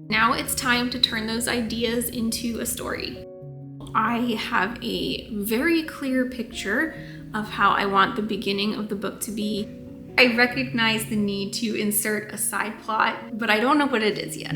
Now it's time to turn those ideas into a story. I have a very clear picture of how I want the beginning of the book to be. I recognize the need to insert a side plot, but I don't know what it is yet.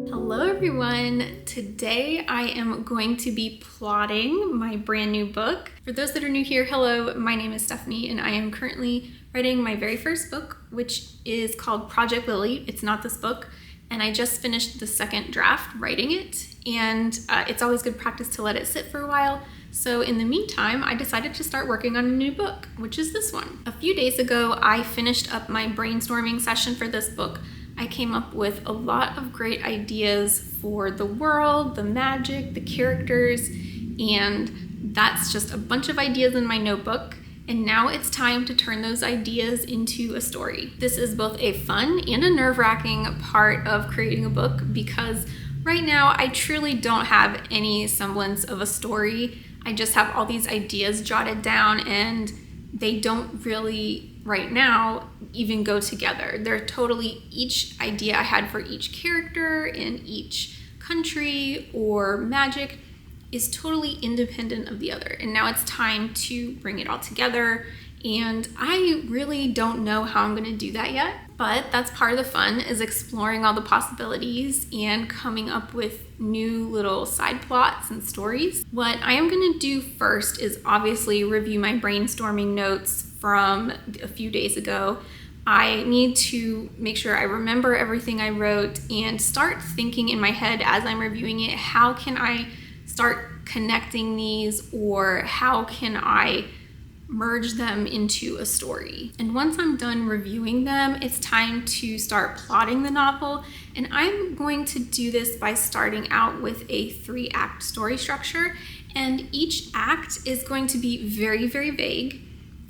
Hello everyone! Today I am going to be plotting my brand new book. For those that are new here, hello, my name is Stephanie and I am currently writing my very first book, which is called Project Lily. It's not this book, and I just finished the second draft writing it, and it's always good practice to let it sit for a while. So in the meantime, I decided to start working on a new book, which is this one. A few days ago, I finished up my brainstorming session for this book. I came up with a lot of great ideas for the world, the magic, the characters, and that's just a bunch of ideas in my notebook. And now it's time to turn those ideas into a story. This is both a fun and a nerve-wracking part of creating a book because right now I truly don't have any semblance of a story. I just have all these ideas jotted down and they don't really, right now, even go together. They're totally, each idea I had for each character in each country or magic is totally independent of the other. And now it's time to bring it all together. And I really don't know how I'm gonna do that yet, but that's part of the fun, is exploring all the possibilities and coming up with new little side plots and stories. What I am gonna do first is obviously review my brainstorming notes from a few days ago. I need to make sure I remember everything I wrote and start thinking in my head as I'm reviewing it, how can I start connecting these, or how can I merge them into a story. And once I'm done reviewing them, it's time to start plotting the novel. And I'm going to do this by starting out with a 3-act story structure. And each act is going to be very, very vague.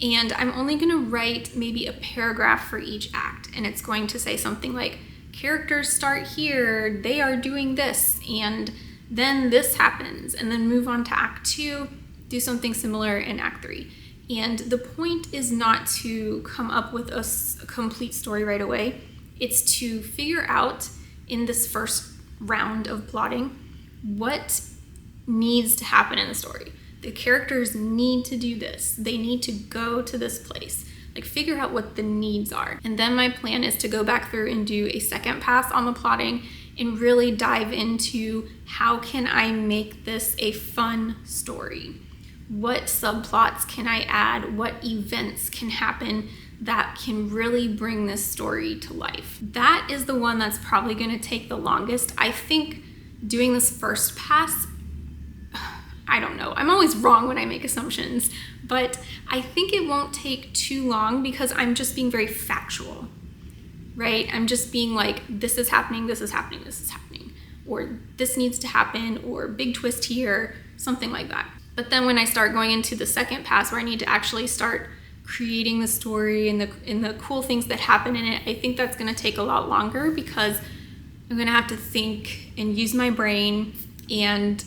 And I'm only going to write maybe a paragraph for each act. And it's going to say something like, characters start here, they are doing this, and then this happens, and then move on to Act 2, do something similar in Act 3. And the point is not to come up with a complete story right away. It's to figure out in this first round of plotting what needs to happen in the story. The characters need to do this. They need to go to this place. Like, figure out what the needs are. And then my plan is to go back through and do a second pass on the plotting and really dive into how can I make this a fun story? What subplots can I add? What events can happen that can really bring this story to life? That is the one that's probably going to take the longest. I think doing this first pass, I don't know. I'm always wrong when I make assumptions, but I think it won't take too long because I'm just being very factual, right? I'm just being like, this is happening, this is happening, this is happening, or this needs to happen, or big twist here, something like that. But then when I start going into the second pass where I need to actually start creating the story and the cool things that happen in it, I think that's gonna take a lot longer because I'm gonna have to think and use my brain and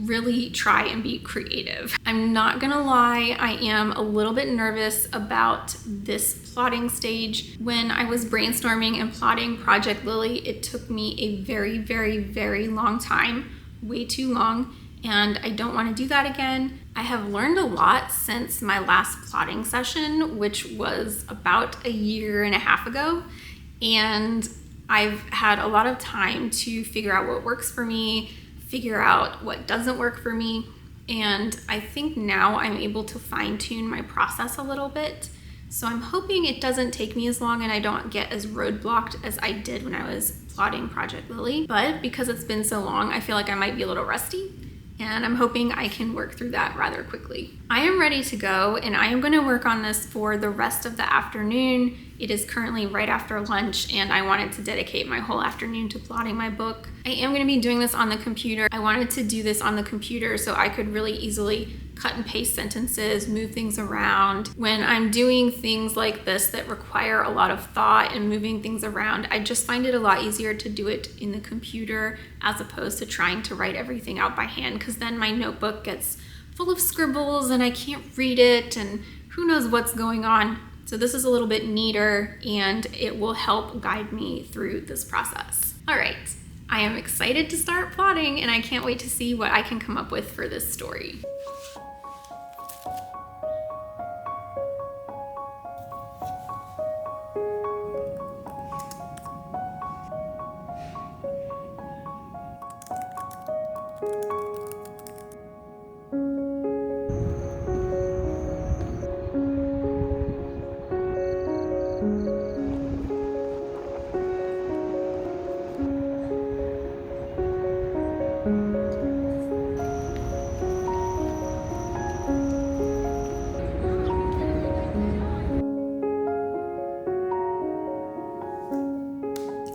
really try and be creative. I'm not gonna lie, I am a little bit nervous about this plotting stage. When I was brainstorming and plotting Project Lily, it took me a very, very, very long time, way too long, and I don't want to do that again. I have learned a lot since my last plotting session, which was about 1.5 years ago, and I've had a lot of time to figure out what works for me, figure out what doesn't work for me, and I think now I'm able to fine-tune my process a little bit. So I'm hoping it doesn't take me as long and I don't get as roadblocked as I did when I was plotting Project Lily. But because it's been so long, I feel like I might be a little rusty, and I'm hoping I can work through that rather quickly. I am ready to go, and I am going to work on this for the rest of the afternoon. It is currently right after lunch, and I wanted to dedicate my whole afternoon to plotting my book. I am going to be doing this on the computer. I wanted to do this on the computer so I could really easily cut and paste sentences, move things around. When I'm doing things like this that require a lot of thought and moving things around, I just find it a lot easier to do it in the computer as opposed to trying to write everything out by hand, because then my notebook gets full of scribbles and I can't read it and who knows what's going on. So this is a little bit neater and it will help guide me through this process. All right, I am excited to start plotting and I can't wait to see what I can come up with for this story.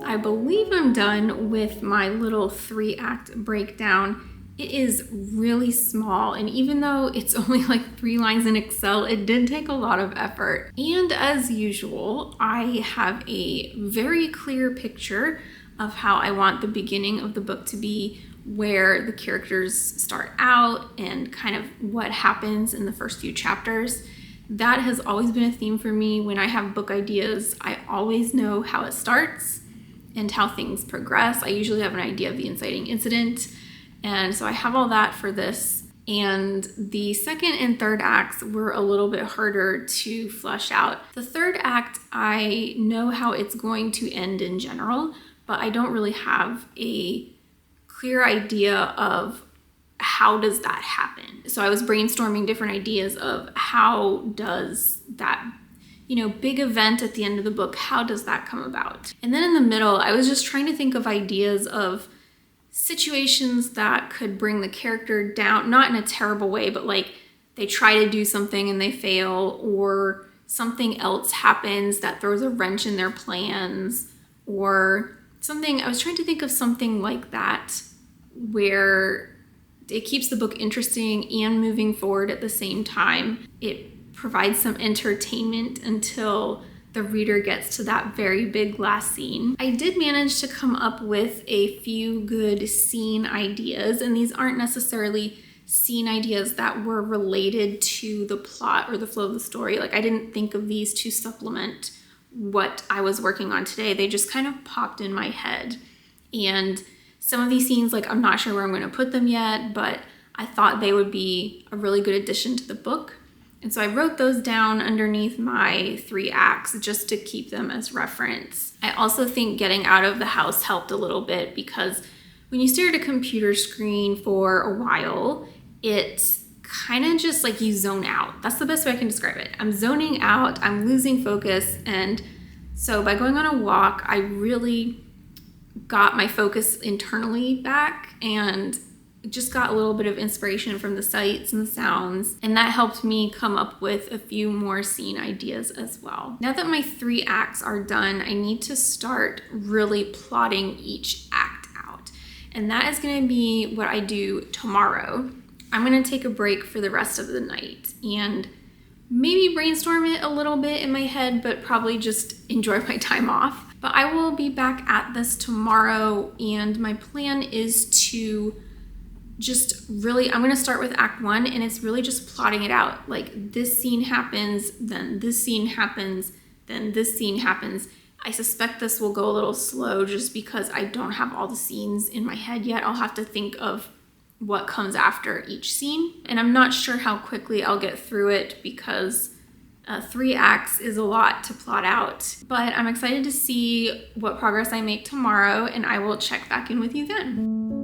I believe I'm done with my little 3-act breakdown. It is really small, and even though it's only like 3 lines in Excel, it did take a lot of effort. And as usual, I have a very clear picture of how I want the beginning of the book to be, where the characters start out and kind of what happens in the first few chapters. That has always been a theme for me. When I have book ideas, I always know how it starts and how things progress. I usually have an idea of the inciting incident. And so I have all that for this. And the second and third acts were a little bit harder to flesh out. The third act, I know how it's going to end in general, but I don't really have a clear idea of how does that happen. So I was brainstorming different ideas of how does that big event at the end of the book, how does that come about? And then in the middle, I was just trying to think of ideas of situations that could bring the character down, not in a terrible way, but like they try to do something and they fail, or something else happens that throws a wrench in their plans, or something. I was trying to think of something like that where it keeps the book interesting and moving forward at the same time. It provides some entertainment until the reader gets to that very big last scene. I did manage to come up with a few good scene ideas, and these aren't necessarily scene ideas that were related to the plot or the flow of the story. Like, I didn't think of these to supplement what I was working on today. They just kind of popped in my head. And some of these scenes, like, I'm not sure where I'm going to put them yet, but I thought they would be a really good addition to the book. And so I wrote those down underneath my 3 acts just to keep them as reference. I also think getting out of the house helped a little bit, because when you stare at a computer screen for a while, it's kind of just like you zone out. That's the best way I can describe it. I'm zoning out, I'm losing focus. And so by going on a walk, I really got my focus internally back and just got a little bit of inspiration from the sights and the sounds, and that helped me come up with a few more scene ideas as well. Now that my 3 acts are done, I need to start really plotting each act out, and that is going to be what I do tomorrow. I'm going to take a break for the rest of the night and maybe brainstorm it a little bit in my head, but probably just enjoy my time off. But I will be back at this tomorrow, and my plan is to I'm going to start with act 1, and it's really just plotting it out. Like, this scene happens, then this scene happens, then this scene happens. I suspect this will go a little slow just because I don't have all the scenes in my head yet. I'll have to think of what comes after each scene, and I'm not sure how quickly I'll get through it because 3 acts is a lot to plot out. But I'm excited to see what progress I make tomorrow, and I will check back in with you then.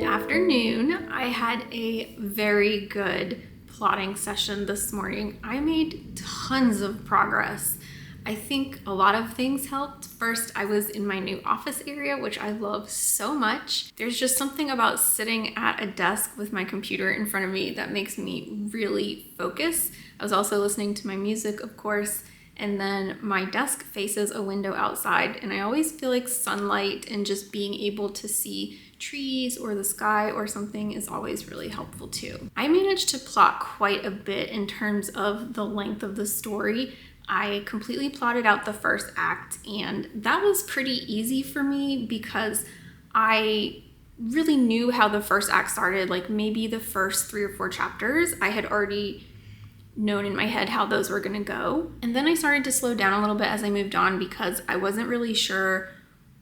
Afternoon. I had a very good plotting session this morning. I made tons of progress. I think a lot of things helped. First, I was in my new office area, which I love so much. There's just something about sitting at a desk with my computer in front of me that makes me really focus. I was also listening to my music, of course, and then my desk faces a window outside, and I always feel like sunlight and just being able to see trees or the sky or something is always really helpful too. I managed to plot quite a bit in terms of the length of the story. I completely plotted out the first act, and that was pretty easy for me because I really knew how the first act started. Like maybe the first 3 or 4 chapters, I had already known in my head how those were gonna go. And then I started to slow down a little bit as I moved on because I wasn't really sure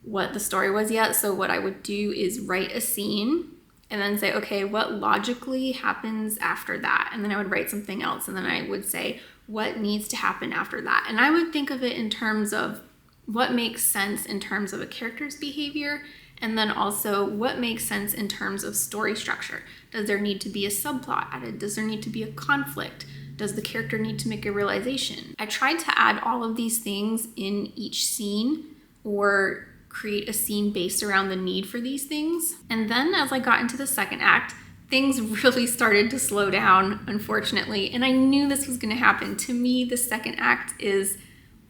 what the story was yet. So what I would do is write a scene and then say, okay, what logically happens after that? And then I would write something else, and then I would say, what needs to happen after that? And I would think of it in terms of what makes sense in terms of a character's behavior, and then also what makes sense in terms of story structure. Does there need to be a subplot added? Does there need to be a conflict? Does the character need to make a realization? I tried to add all of these things in each scene or create a scene based around the need for these things. And then as I got into the second act, things really started to slow down, unfortunately, and I knew this was going to happen. To me, the second act is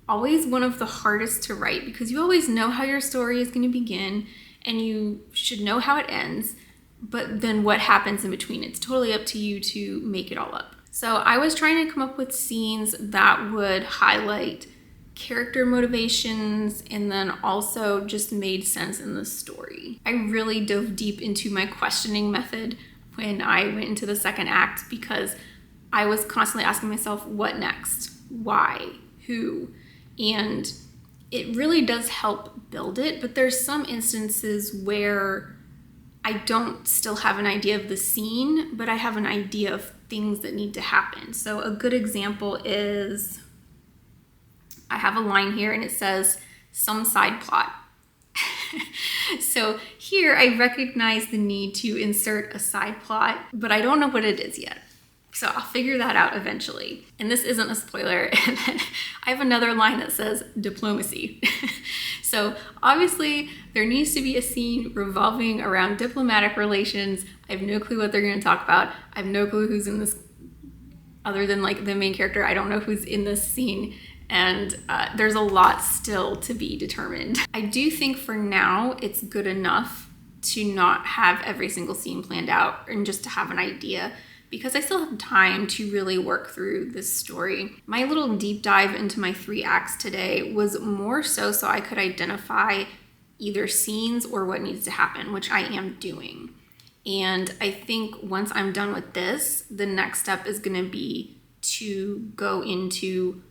always one of the hardest to write because you always know how your story is going to begin and you should know how it ends, but then what happens in between, it's totally up to you to make it all up. So I was trying to come up with scenes that would highlight character motivations and then also just made sense in the story. I really dove deep into my questioning method when I went into the second act because I was constantly asking myself, what next? Why? Who? And it really does help build it, but there's some instances where I don't still have an idea of the scene, but I have an idea of things that need to happen. So a good example is, I have a line here and it says, some side plot. So here I recognize the need to insert a side plot, but I don't know what it is yet. So I'll figure that out eventually. And this isn't a spoiler. And then I have another line that says diplomacy. So obviously there needs to be a scene revolving around diplomatic relations. I have no clue what they're going to talk about. I have no clue who's in this, other than like the main character. I don't know who's in this scene. And there's a lot still to be determined. I do think for now it's good enough to not have every single scene planned out and just to have an idea, because I still have time to really work through this story. My little deep dive into my 3 acts today was more so I could identify either scenes or what needs to happen, which I am doing. And I think once I'm done with this, the next step is gonna be to go into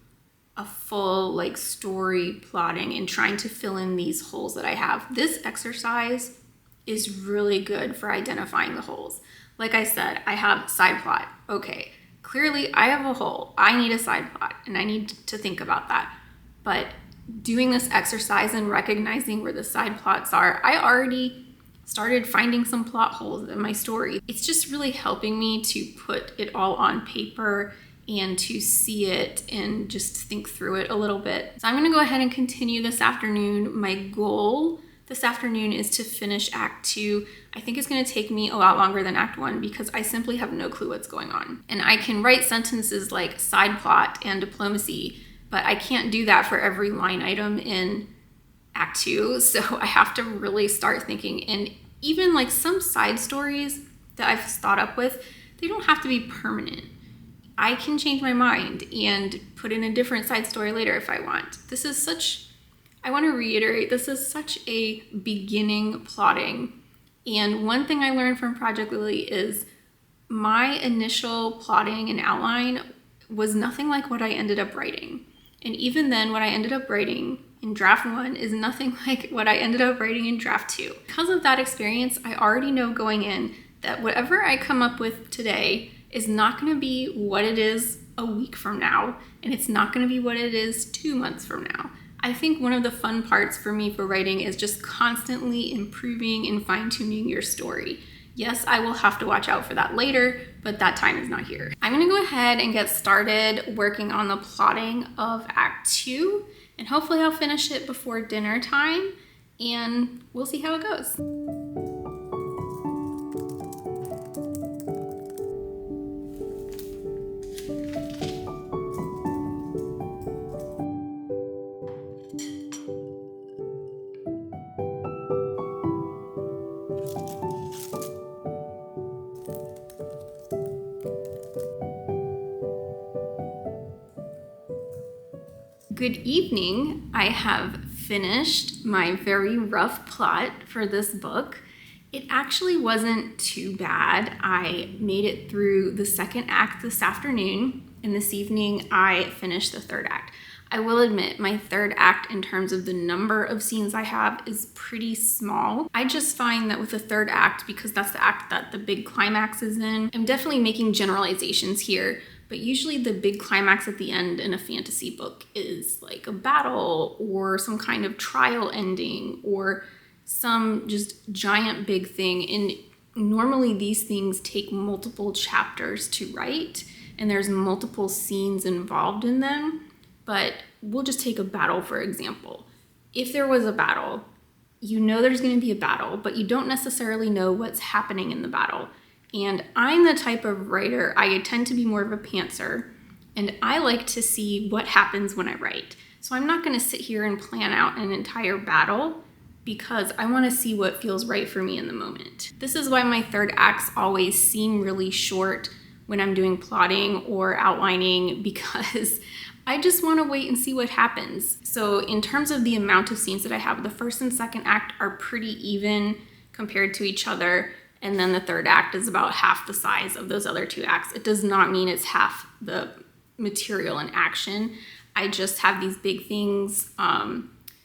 a full like story plotting and trying to fill in these holes that I have. This exercise is really good for identifying the holes. Like I said, I have side plot. Okay, clearly I have a hole. I need a side plot and I need to think about that. But doing this exercise and recognizing where the side plots are, I already started finding some plot holes in my story. It's just really helping me to put it all on paper and to see it and just think through it a little bit. So I'm gonna go ahead and continue this afternoon. My goal this afternoon is to finish Act 2. I think it's gonna take me a lot longer than Act 1 because I simply have no clue what's going on. And I can write sentences like side plot and diplomacy, but I can't do that for every line item in Act 2. So I have to really start thinking, and even like some side stories that I've thought up with, they don't have to be permanent. I can change my mind and put in a different side story later if I want. I want to reiterate, this is such a beginning plotting. And one thing I learned from Project Lily is my initial plotting and outline was nothing like what I ended up writing. And even then, what I ended up writing in draft 1 is nothing like what I ended up writing in draft 2. Because of that experience, I already know going in that whatever I come up with today is not going to be what it is a week from now, and it's not going to be what it is 2 months from now. I think one of the fun parts for me for writing is just constantly improving and fine-tuning your story. Yes, I will have to watch out for that later, but that time is not here. I'm gonna go ahead and get started working on the plotting of Act Act 2, and hopefully I'll finish it before dinner time, and we'll see how it goes. Good evening. I have finished my very rough plot for this book. It actually wasn't too bad. I made it through the second act this afternoon, and this evening I finished the third act. I will admit my third act in terms of the number of scenes I have is pretty small. I just find that with the third act, because that's the act that the big climax is in, I'm definitely making generalizations here. But usually the big climax at the end in a fantasy book is like a battle or some kind of trial ending or some just giant big thing. And normally these things take multiple chapters to write and there's multiple scenes involved in them. But we'll just take a battle, for example. If there was a battle, you know there's going to be a battle, but you don't necessarily know what's happening in the battle. And I'm the type of writer, I tend to be more of a pantser, and I like to see what happens when I write. So I'm not going to sit here and plan out an entire battle because I want to see what feels right for me in the moment. This is why my third acts always seem really short when I'm doing plotting or outlining, because I just want to wait and see what happens. So in terms of the amount of scenes that I have, the first and second act are pretty even compared to each other. And then the third act is about half the size of those other two acts. It does not mean it's half the material and action. I just have these big things,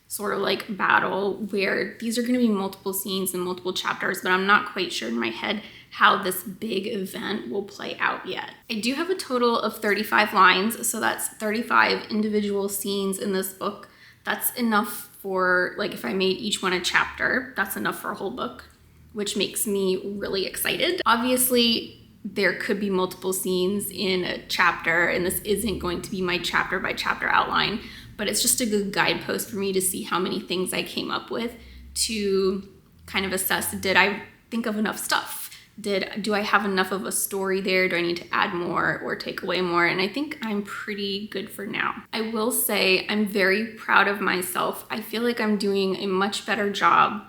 sort of like battle, where these are going to be multiple scenes and multiple chapters, but I'm not quite sure in my head how this big event will play out yet. I do have a total of 35 lines, so that's 35 individual scenes in this book. That's enough for, like, if I made each one a chapter, that's enough for a whole book, which makes me really excited. Obviously, there could be multiple scenes in a chapter, and this isn't going to be my chapter by chapter outline, but it's just a good guidepost for me to see how many things I came up with to kind of assess, did I think of enough stuff? Do I have enough of a story there? Do I need to add more or take away more? And I think I'm pretty good for now. I will say I'm very proud of myself. I feel like I'm doing a much better job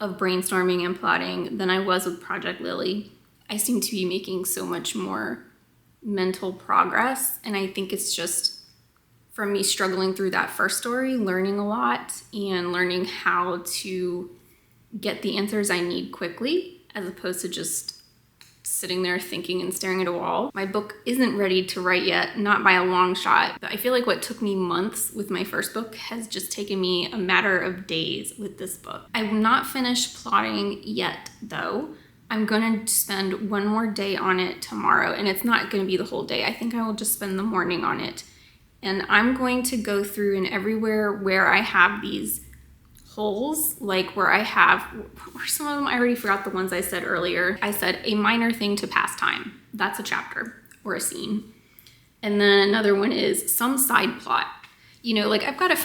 of brainstorming and plotting than I was with Project Lily. I seem to be making so much more mental progress, and I think it's just from me struggling through that first story, learning a lot and learning how to get the answers I need quickly as opposed to just sitting there thinking and staring at a wall. My book isn't ready to write yet, not by a long shot, but I feel like what took me months with my first book has just taken me a matter of days with this book. I will not finish plotting yet though. I'm gonna spend one more day on it tomorrow, and it's not gonna be the whole day. I think I will just spend the morning on it. And I'm going to go through and everywhere where I have these holes, like where I have, or some of them, I already forgot the ones I said earlier. I said a minor thing to pass time. That's a chapter or a scene. And then another one is some side plot. You know, like I've got to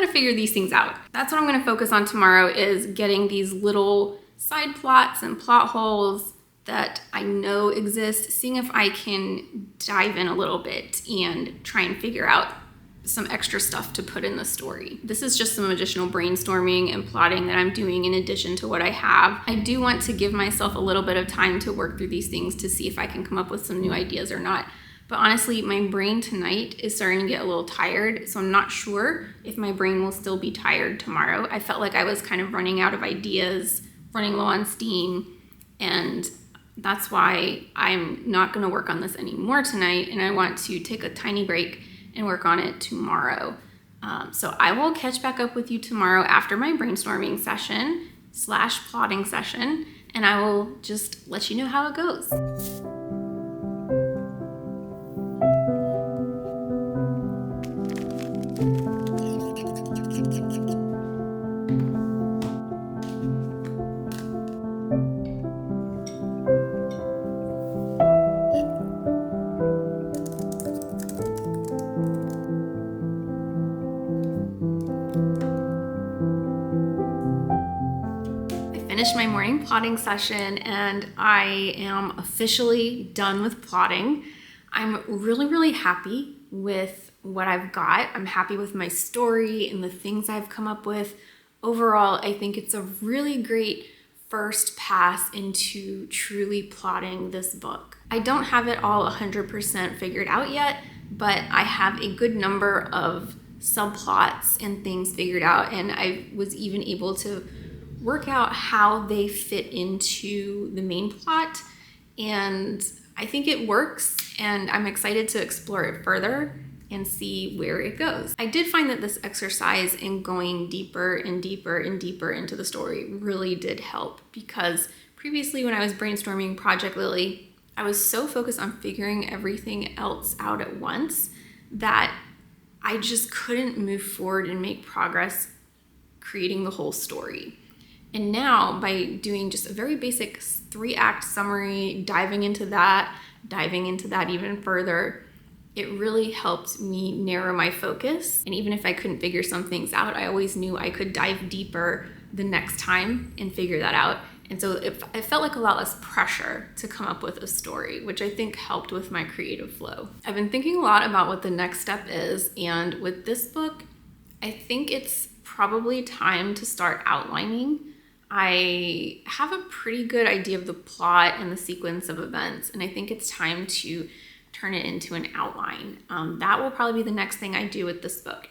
figure these things out. That's what I'm going to focus on tomorrow, is getting these little side plots and plot holes that I know exist, seeing if I can dive in a little bit and try and figure out some extra stuff to put in the story. This is just some additional brainstorming and plotting that I'm doing in addition to what I have. I do want to give myself a little bit of time to work through these things to see if I can come up with some new ideas or not. But honestly, my brain tonight is starting to get a little tired, so I'm not sure if my brain will still be tired tomorrow. I felt like I was kind of running out of ideas, running low on steam, and that's why I'm not going to work on this anymore tonight, and I want to take a tiny break and work on it tomorrow. So I will catch back up with you tomorrow after my brainstorming session / plotting session, and I will just let you know how it goes. finished my morning plotting session and I am officially done with plotting. I'm really happy with what I've got. I'm happy with my story and the things I've come up with. Overall, I think it's a really great first pass into truly plotting this book. I don't have it all 100% figured out yet, but I have a good number of subplots and things figured out, and I was even able to work out how they fit into the main plot, and I think it works, and I'm excited to explore it further and see where it goes. I did find that this exercise in going deeper and deeper and deeper into the story really did help, because previously when I was brainstorming Project Lily, I was so focused on figuring everything else out at once that I just couldn't move forward and make progress creating the whole story. And now, by doing just a very basic 3-act summary, diving into that even further, it really helped me narrow my focus. And even if I couldn't figure some things out, I always knew I could dive deeper the next time and figure that out. And so it felt like a lot less pressure to come up with a story, which I think helped with my creative flow. I've been thinking a lot about what the next step is, and with this book, I think it's probably time to start outlining. I have a pretty good idea of the plot and the sequence of events, and I think it's time to turn it into an outline. That will probably be the next thing I do with this book.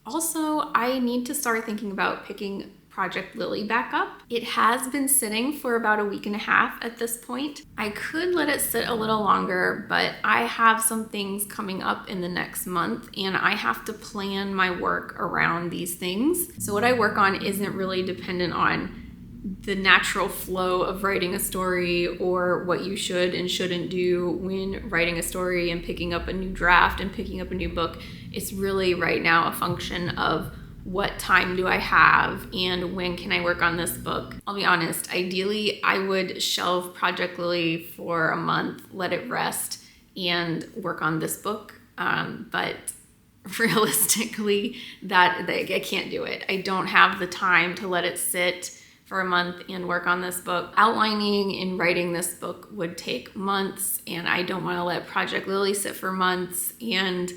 Also, I need to start thinking about picking Project Lily back up. It has been sitting for about a week and a half at this point. I could let it sit a little longer, but I have some things coming up in the next month and I have to plan my work around these things. So what I work on isn't really dependent on the natural flow of writing a story or what you should and shouldn't do when writing a story and picking up a new draft and picking up a new book. It's really right now a function of what time do I have and when can I work on this book. I'll be honest, ideally I would shelve Project Lily for a month, let it rest, and work on this book. But realistically, I can't do it. I don't have the time to let it sit for a month and work on this book. Outlining and writing this book would take months, and I don't want to let Project Lily sit for months, and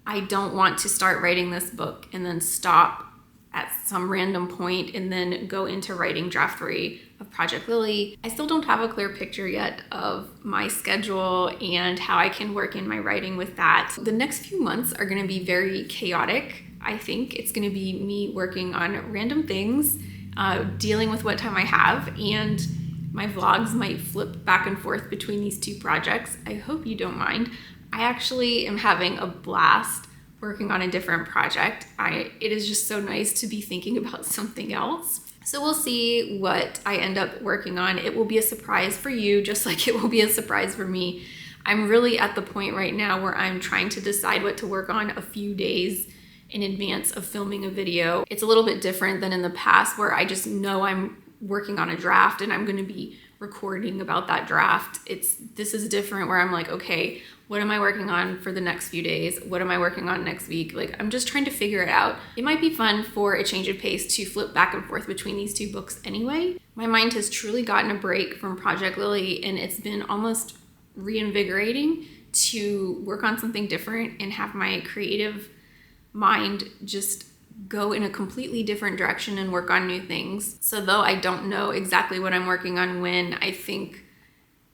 I don't want to start writing this book and then stop at some random point and then go into writing draft 3 of Project Lily. I still don't have a clear picture yet of my schedule and how I can work in my writing with that. The next few months are going to be very chaotic. I think it's going to be me working on random things, dealing with what time I have, and my vlogs might flip back and forth between these two projects. I hope you don't mind. I actually am having a blast working on a different project. It is just so nice to be thinking about something else. So we'll see what I end up working on. It will be a surprise for you, just like it will be a surprise for me. I'm really at the point right now where I'm trying to decide what to work on a few days in advance of filming a video. It's a little bit different than in the past where I just know I'm working on a draft and I'm going to be recording about that draft. This is different where I'm like, okay, what am I working on for the next few days? What am I working on next week? Like, I'm just trying to figure it out. It might be fun for a change of pace to flip back and forth between these two books anyway. My mind has truly gotten a break from Project Lily, and it's been almost reinvigorating to work on something different and have my creative mind just go in a completely different direction and work on new things. So though I don't know exactly what I'm working on when, I think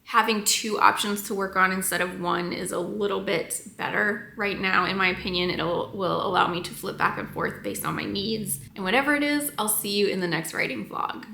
having 2 options to work on instead of 1 is a little bit better right now. In my opinion, will allow me to flip back and forth based on my needs. And whatever it is, I'll see you in the next writing vlog.